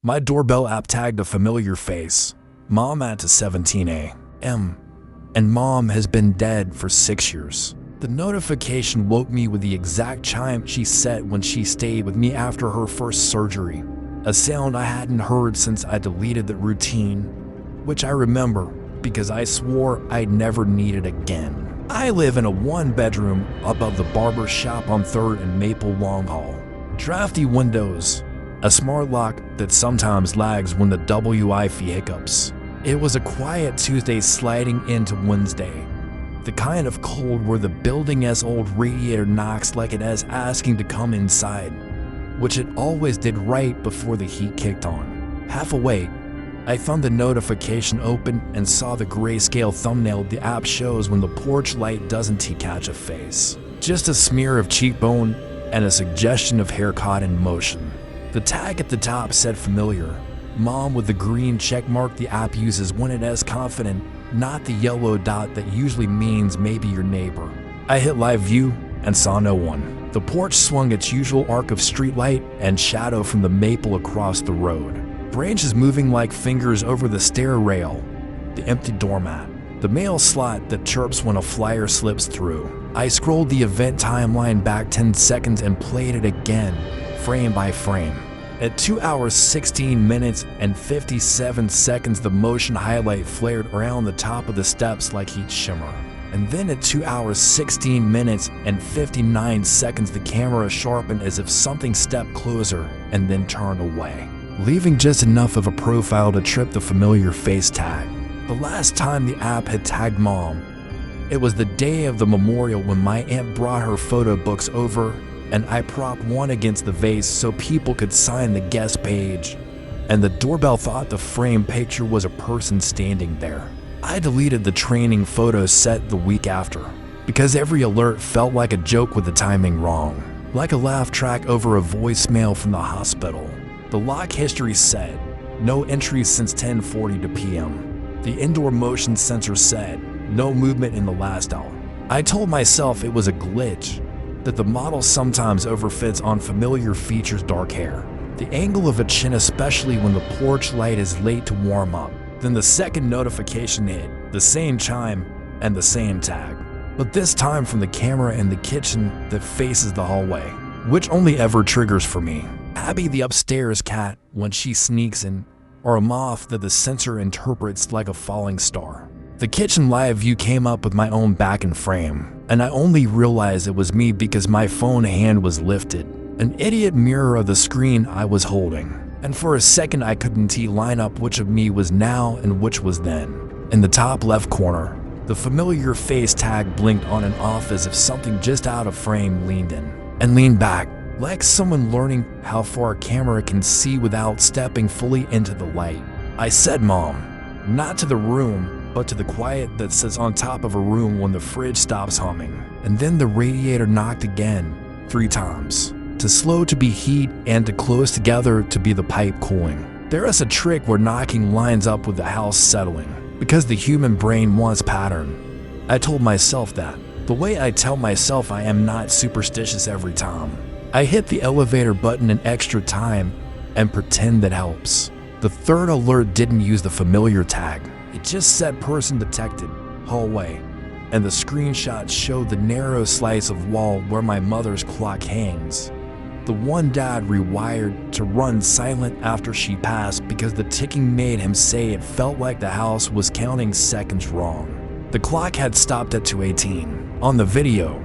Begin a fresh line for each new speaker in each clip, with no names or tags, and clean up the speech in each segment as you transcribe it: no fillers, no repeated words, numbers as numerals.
My doorbell app tagged a familiar face, Mom at 17 a.m., and Mom has been dead for 6 years. The notification woke me with the exact chime she set when she stayed with me after her first surgery, a sound I hadn't heard since I deleted the routine, which I remember because I swore I'd never need it again. I live in a one-bedroom above the barber shop on 3rd and Maple Long Hall. Drafty windows, a smart lock that sometimes lags when the Wi-Fi hiccups. It was a quiet Tuesday sliding into Wednesday, the kind of cold where the building's old radiator knocks like it is asking to come inside, which it always did right before the heat kicked on. Half awake, I found the notification open and saw the grayscale thumbnail the app shows when the porch light doesn't catch a face. Just a smear of cheekbone and a suggestion of hair caught in motion. The tag at the top said familiar, Mom with the green check mark the app uses when it is confident, not the yellow dot that usually means maybe your neighbor. I hit live view and saw no one. The porch swung its usual arc of streetlight and shadow from the maple across the road. Branches moving like fingers over the stair rail, the empty doormat, the mail slot that chirps when a flyer slips through. I scrolled the event timeline back 10 seconds and played it again, frame by frame. At 2 hours 16 minutes and 57 seconds, the motion highlight flared around the top of the steps like heat shimmer. And then at 2 hours 16 minutes and 59 seconds, the camera sharpened as if something stepped closer and then turned away, leaving just enough of a profile to trip the familiar face tag. The last time the app had tagged Mom, it was the day of the memorial when my aunt brought her photo books over and I propped one against the vase so people could sign the guest page, and the doorbell thought the framed picture was a person standing there. I deleted the training photo set the week after, because every alert felt like a joke with the timing wrong, like a laugh track over a voicemail from the hospital. The lock history said, no entries since 10:40 p.m. The indoor motion sensor said, no movement in the last hour. I told myself it was a glitch, that the model sometimes overfits on familiar features, dark hair, the angle of a chin, especially when the porch light is late to warm up. Then the second notification hit, the same chime and the same tag, but this time from the camera in the kitchen that faces the hallway, which only ever triggers for me Abby the upstairs cat when she sneaks in, or a moth that the sensor interprets like a falling star. The kitchen live view came up with my own back and frame, and I only realized it was me because my phone hand was lifted, an idiot mirror of the screen I was holding. And for a second I couldn't line up which of me was now and which was then. In the top left corner, the familiar face tag blinked on and off as if something just out of frame leaned in and leaned back, like someone learning how far a camera can see without stepping fully into the light. I said Mom, not to the room, but to the quiet that sits on top of a room when the fridge stops humming. And then the radiator knocked again, 3 times. To slow to be heat and to close together to be the pipe cooling. There is a trick where knocking lines up with the house settling, because the human brain wants pattern. I told myself that, the way I tell myself I am not superstitious every time. I hit the elevator button an extra time and pretend that helps. The third alert didn't use the familiar tag. It just said person detected, hallway, and the screenshot showed the narrow slice of wall where my mother's clock hangs. The one Dad rewired to run silent after she passed because the ticking made him say it felt like the house was counting seconds wrong. The clock had stopped at 2:18. On the video,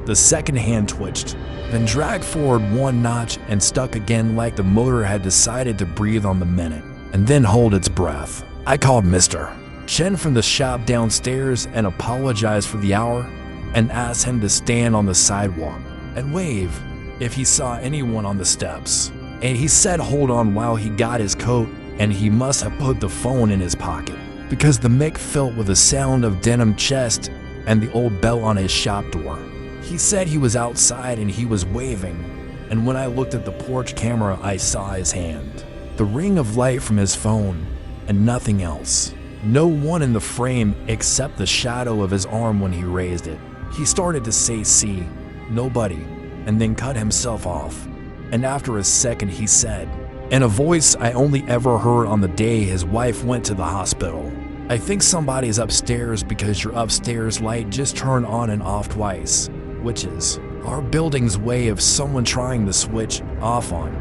the second hand twitched, then dragged forward 1 notch and stuck again like the motor had decided to breathe on the minute, and then hold its breath. I called Mr. Chen from the shop downstairs and apologized for the hour and asked him to stand on the sidewalk and wave if he saw anyone on the steps. And he said hold on while he got his coat, and he must have put the phone in his pocket because the mic filled with the sound of denim chest and the old bell on his shop door. He said he was outside and he was waving, and when I looked at the porch camera I saw his hand, the ring of light from his phone, and nothing else. No one in the frame except the shadow of his arm when he raised it. He started to say see, nobody, and then cut himself off. And after a second he said, and a voice I only ever heard on the day his wife went to the hospital. "I think somebody's upstairs because your upstairs light just turned on and off twice," which is our building's way of someone trying to switch off on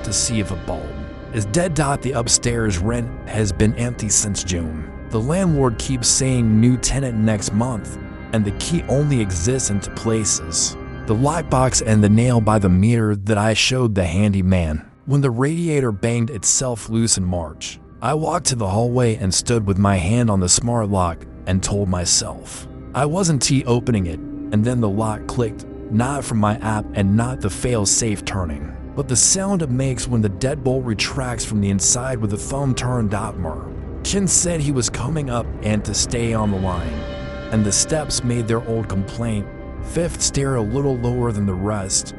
to see if a bulb is dead. The upstairs rent has been empty since June. The landlord keeps saying new tenant next month, and the key only exists in 2 places: the lockbox and the nail by the meter that I showed the handyman. When the radiator banged itself loose in March, I walked to the hallway and stood with my hand on the smart lock and told myself I wasn't opening it, and then the lock clicked, not from my app and not the fail-safe turning, but the sound it makes when the deadbolt retracts from the inside with the thumb turned outward. Chin said he was coming up and to stay on the line, and the steps made their old complaint, 5th stair a little lower than the rest,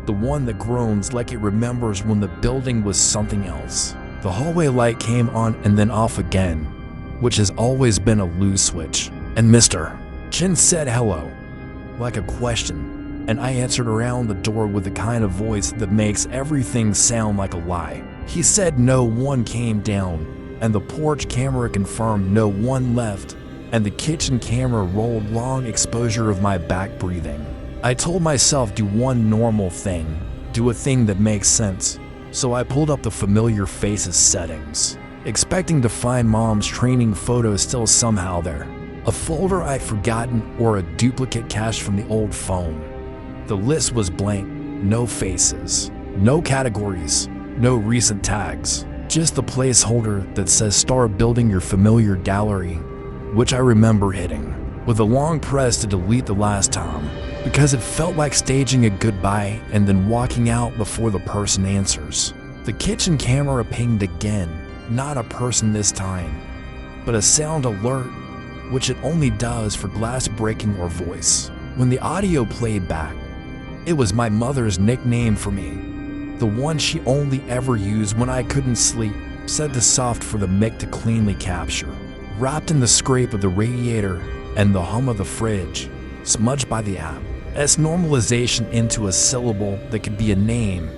the one that groans like it remembers when the building was something else. The hallway light came on and then off again, which has always been a lose switch. And Mr. Chin said hello, like a question, and I answered around the door with the kind of voice that makes everything sound like a lie. He said no one came down, and the porch camera confirmed no one left, and the kitchen camera rolled long exposure of my back breathing. I told myself do one normal thing, do a thing that makes sense. So I pulled up the familiar faces settings, expecting to find Mom's training photo still somehow there. A folder I'd forgotten or a duplicate cache from the old phone. The list was blank, no faces, no categories, no recent tags, just the placeholder that says start building your familiar gallery, which I remember hitting with a long press to delete the last time, because it felt like staging a goodbye and then walking out before the person answers. The kitchen camera pinged again, not a person this time, but a sound alert, which it only does for glass breaking or voice. When the audio played back, it was my mother's nickname for me, the one she only ever used when I couldn't sleep, set to soft for the mic to cleanly capture. Wrapped in the scrape of the radiator and the hum of the fridge, smudged by the app. S normalization into a syllable that could be a name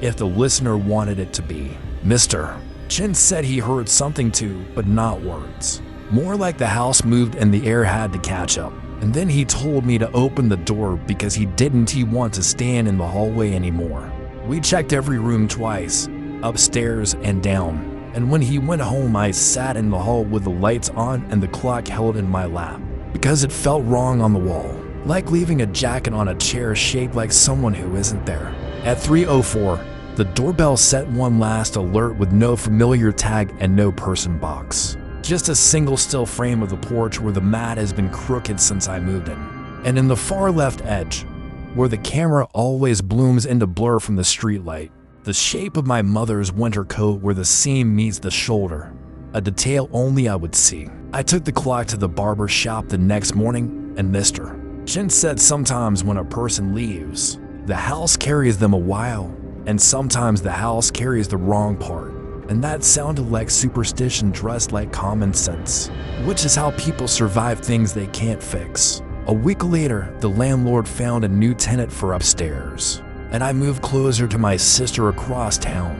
if the listener wanted it to be. Mr. Chin said he heard something too, but not words. More like the house moved and the air had to catch up. And then he told me to open the door because he didn't want to stand in the hallway anymore. We checked every room twice, upstairs and down. And when he went home, I sat in the hall with the lights on and the clock held in my lap, because it felt wrong on the wall, like leaving a jacket on a chair shaped like someone who isn't there. At 3:04, the doorbell set one last alert with no familiar tag and no person box. Just a single still frame of the porch where the mat has been crooked since I moved in. And in the far left edge, where the camera always blooms into blur from the streetlight, the shape of my mother's winter coat where the seam meets the shoulder, a detail only I would see. I took the clock to the barber shop the next morning, and Mr. Chin said sometimes when a person leaves, the house carries them a while, and sometimes the house carries the wrong part. And that sounded like superstition dressed like common sense, which is how people survive things they can't fix. A week later, the landlord found a new tenant for upstairs, and I moved closer to my sister across town,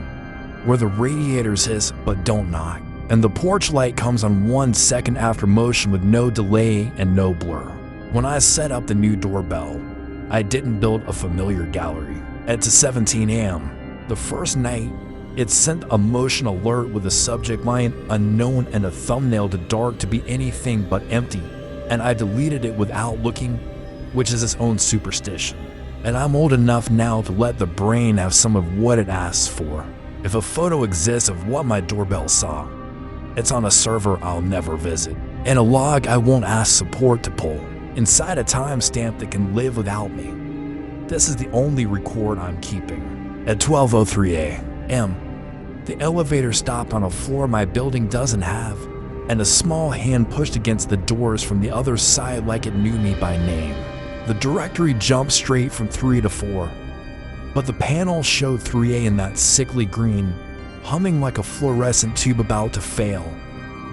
where the radiators hiss but don't knock, and the porch light comes on 1 second after motion with no delay and no blur. When I set up the new doorbell, I didn't build a familiar gallery. At 17 a.m., the first night, it sent a motion alert with a subject line unknown and a thumbnail to dark to be anything but empty, and I deleted it without looking, which is its own superstition. And I'm old enough now to let the brain have some of what it asks for. If a photo exists of what my doorbell saw, it's on a server I'll never visit, and a log I won't ask support to pull, inside a timestamp that can live without me. This is the only record I'm keeping. At 12:03 a.m., the elevator stopped on a floor my building doesn't have, and a small hand pushed against the doors from the other side like it knew me by name. The directory jumped straight from 3 to 4, but the panel showed 3A in that sickly green, humming like a fluorescent tube about to fail,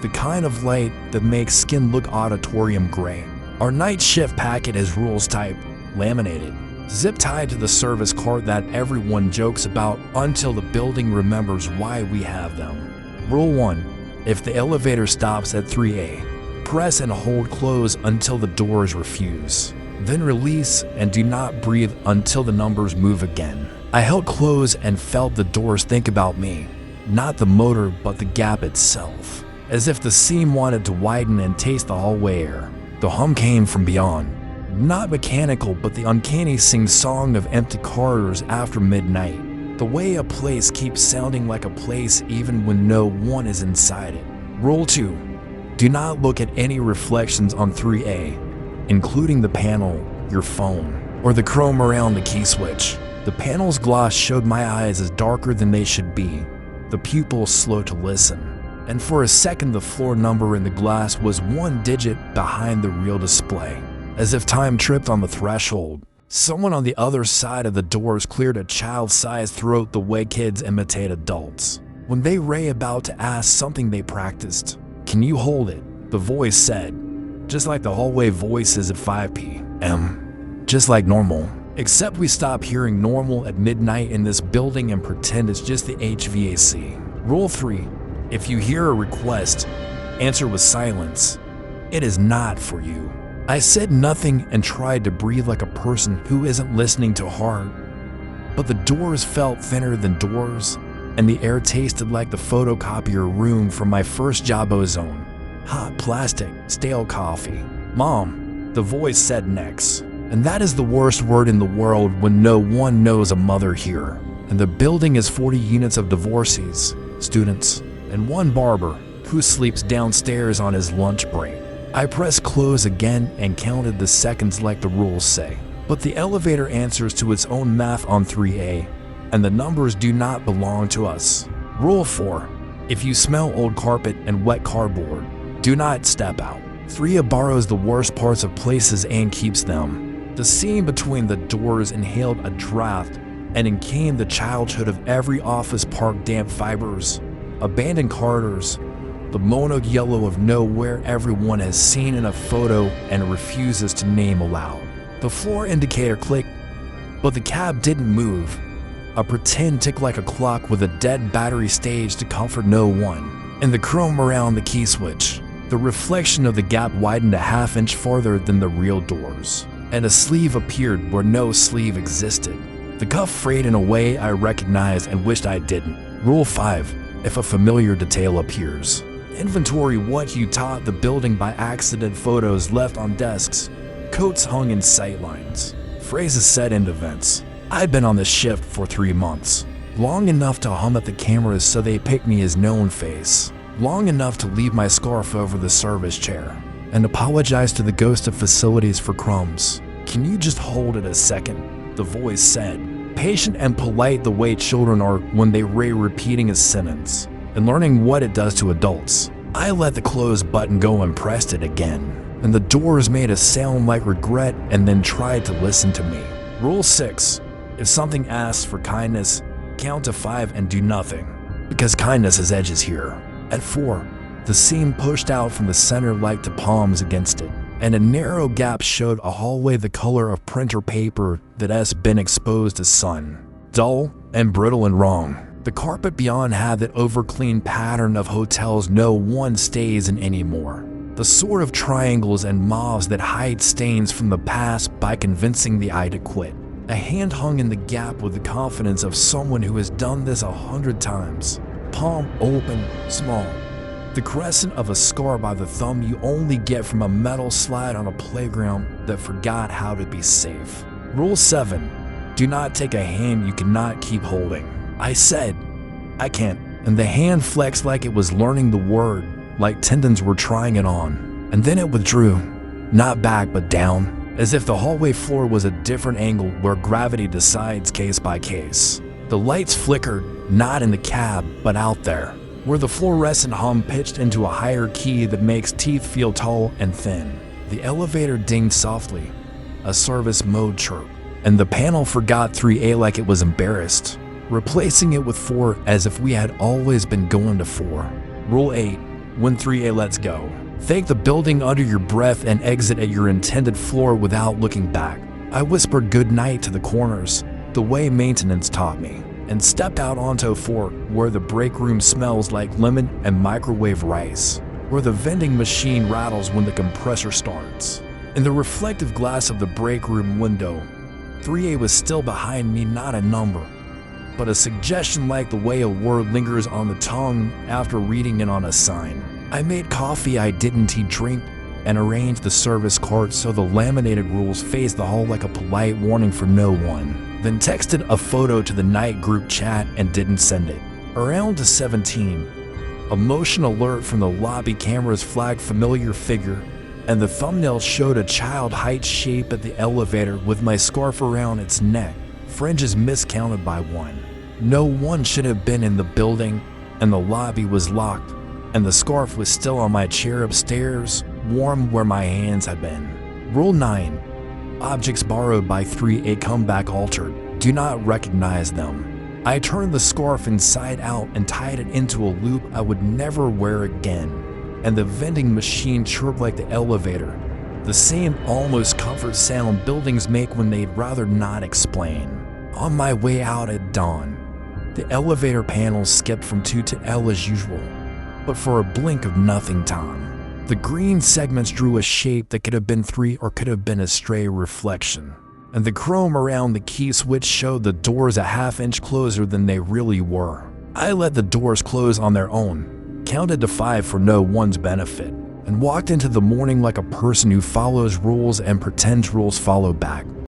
the kind of light that makes skin look auditorium gray. Our night shift packet is rules type, laminated, zip tied to the service cart that everyone jokes about until the building remembers why we have them. Rule 1. If the elevator stops at 3A, press and hold close until the doors refuse. Then release and do not breathe until the numbers move again. I held close and felt the doors think about me, not the motor but the gap itself, as if the seam wanted to widen and taste the hallway air. The hum came from beyond, not mechanical but the uncanny sing-song of empty corridors after midnight, the way a place keeps sounding like a place even when no one is inside it. Rule 2. Do not look at any reflections on 3A, including the panel, your phone, or the chrome around the key switch. The panel's gloss showed my eyes as darker than they should be, the pupils slow to listen, and for a second the floor number in the glass was one digit behind the real display. As if time tripped on the threshold, someone on the other side of the doors cleared a child-sized throat the way kids imitate adults when they were about to ask something they practiced. "Can you hold it?" the voice said, just like the hallway voices at 5 p.m. Just like normal. Except we stop hearing normal at midnight in this building and pretend it's just the HVAC. Rule 3. If you hear a request, answer with silence. It is not for you. I said nothing and tried to breathe like a person who isn't listening too hard. But the doors felt thinner than doors, and the air tasted like the photocopier room from my first job ozone. Hot plastic, stale coffee. "Mom," the voice said next. And that is the worst word in the world when no one knows a mother here. And the building is 40 units of divorcees, students, and one barber who sleeps downstairs on his lunch break. I pressed close again and counted the seconds like the rules say. But the elevator answers to its own math on 3A, and the numbers do not belong to us. Rule 4. If you smell old carpet and wet cardboard, do not step out. 3A borrows the worst parts of places and keeps them. The seam between the doors inhaled a draft, and in came the childhood of every office park damp fibers, abandoned corridors, the mono yellow of nowhere everyone has seen in a photo and refuses to name aloud. The floor indicator clicked, but the cab didn't move. A pretend tick like a clock with a dead battery stage to comfort no one. And the chrome around the key switch, the reflection of the gap widened a half-inch farther than the real doors. And a sleeve appeared where no sleeve existed. The cuff frayed in a way I recognized and wished I didn't. Rule 5. If a familiar detail appears, inventory what you taught the building by accident. Photos left on desks, coats hung in sightlines, phrases said in events. I'd been on this shift for 3 months, long enough to hum at the cameras so they picked me as known face, long enough to leave my scarf over the service chair, and apologize to the ghost of facilities for crumbs. "Can you just hold it a second?" the voice said, patient and polite the way children are when they repeating a sentence and learning what it does to adults. I let the close button go and pressed it again, and the doors made a sound like regret and then tried to listen to me. Rule 6. If something asks for kindness, count to 5 and do nothing, because kindness has edges here. At 4, the seam pushed out from the center like the palms against it, and a narrow gap showed a hallway the color of printer paper that has been exposed to sun. Dull and brittle and wrong. The carpet beyond had that overclean pattern of hotels no one stays in anymore. The sort of triangles and mauves that hide stains from the past by convincing the eye to quit. A hand hung in the gap with the confidence of someone who has done this 100 times. Palm open, small. The crescent of a scar by the thumb you only get from a metal slide on a playground that forgot how to be safe. Rule 7. Do not take a hand you cannot keep holding. I said, "I can't," and the hand flexed like it was learning the word, like tendons were trying it on. And then it withdrew, not back but down, as if the hallway floor was a different angle where gravity decides case by case. The lights flickered, not in the cab, but out there, where the fluorescent hum pitched into a higher key that makes teeth feel tall and thin. The elevator dinged softly, a service mode chirp, and the panel forgot 3A like it was embarrassed, replacing it with 4 as if we had always been going to 4. Rule 8. When 3A lets go, thank the building under your breath and exit at your intended floor without looking back. I whispered goodnight to the corners, the way maintenance taught me, and stepped out onto 4, where the break room smells like lemon and microwave rice, where the vending machine rattles when the compressor starts. In the reflective glass of the break room window, 3A was still behind me, not a number, but a suggestion like the way a word lingers on the tongue after reading it on a sign. I made coffee I didn't drink and arranged the service cart so the laminated rules faced the hall like a polite warning for no one. Then texted a photo to the night group chat and didn't send it. Around to 17, a motion alert from the lobby cameras flagged familiar figure, and the thumbnail showed a child height shape at the elevator with my scarf around its neck, fringes miscounted by 1. No one should have been in the building, and the lobby was locked, and the scarf was still on my chair upstairs, warm where my hands had been. Rule 9. Objects borrowed by 3A come back altered. Do not recognize them. I turned the scarf inside out and tied it into a loop I would never wear again, and the vending machine chirped like the elevator, the same almost comfort sound buildings make when they'd rather not explain. On my way out at dawn, the elevator panels skipped from 2 to L as usual, but for a blink of nothing time. The green segments drew a shape that could have been 3 or could have been a stray reflection, and the chrome around the key switch showed the doors a half-inch closer than they really were. I let the doors close on their own, counted to 5 for no one's benefit, and walked into the morning like a person who follows rules and pretends rules follow back.